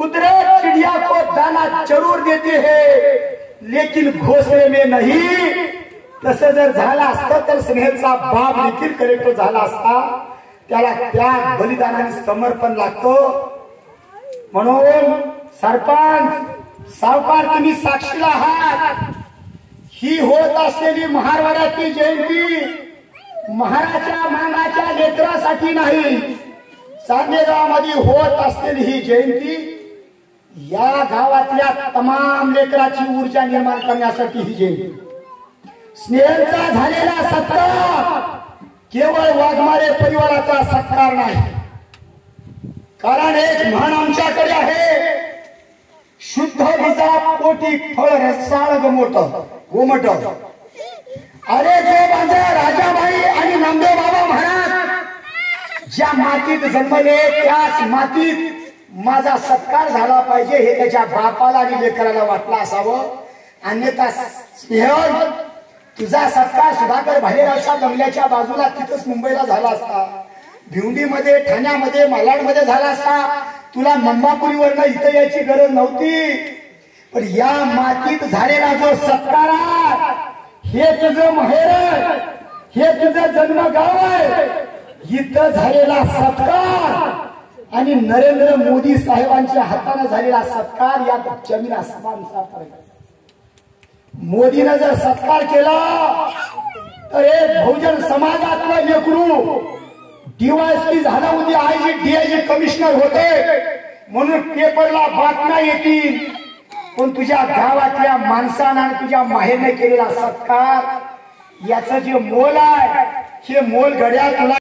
कुदरत चिड़िया को दाना जरूर देते हैं लेकिन घोंसले में नहीं। तसं जर झालं असतं तर स्नेहलचा बाप देखील करेक्ट झाला असता। त्याला त्याग बलिदानाने समर्पण लागतं। म्हणून सरपंच सावकार तुम्ही साक्षीला आहात। ही होत असलेली महारवाड्याची जयंती महाराच्या मानाच्या लेकरासाठी नाही, चांदेगावमध्ये होत असलेली ही जयंती या गावातल्या तमाम लेकराची ऊर्जा निर्माण करण्यासाठी ही जयंती। स्नेहलचा झालेला सत्कार केवळ वाघमारे परिवाराचा सत्कार नाही, कारण एक म्हण आमच्याकडे आहे, शुद्ध बीजा पोटी फळ रसाळ गोमट। अरे जो माझा राजाबाई आणि नामदेव बाबा महाराज ज्या मातीत जन्मले त्याच मातीत माझा सत्कार झाला पाहिजे हे त्याच्या बापाला आणि लेकराला वाटलं असावं। अन्यथा स्नेहल तुझा सत्कार सुधाकर भालेरावच्या बंगल्याच्या बाजूला तिथंच मुंबईला झाला असता, भिवंडीमध्ये ठाण्यामध्ये मालाडमध्ये झाला असता, तुला मंबापुरीवरनं इथं यायची गरज नव्हती। पण या मातीत झालेला जो सत्कार हे तुझं माहेर आहे, हे तुझं जन्मगाव आहे। इथं झालेला सत्कार आणि नरेंद्र मोदी साहेबांच्या हाताने झालेला सत्कार यात जमीन आसमानचा फरक आहे। मोदीने जर सत्कार केला तर एक बहुजन समाजातलं लेकरू डीवायएसपी झाला, उद्या आयजी डीआयजी कमिशनर होते म्हणून पेपरला बातम्या येतील। पण तुझ्या गावातल्या माणसानं आणि तुझ्या माहेरने केलेला सत्कार याचं जे मोल आहे हे मोल घड्या तुला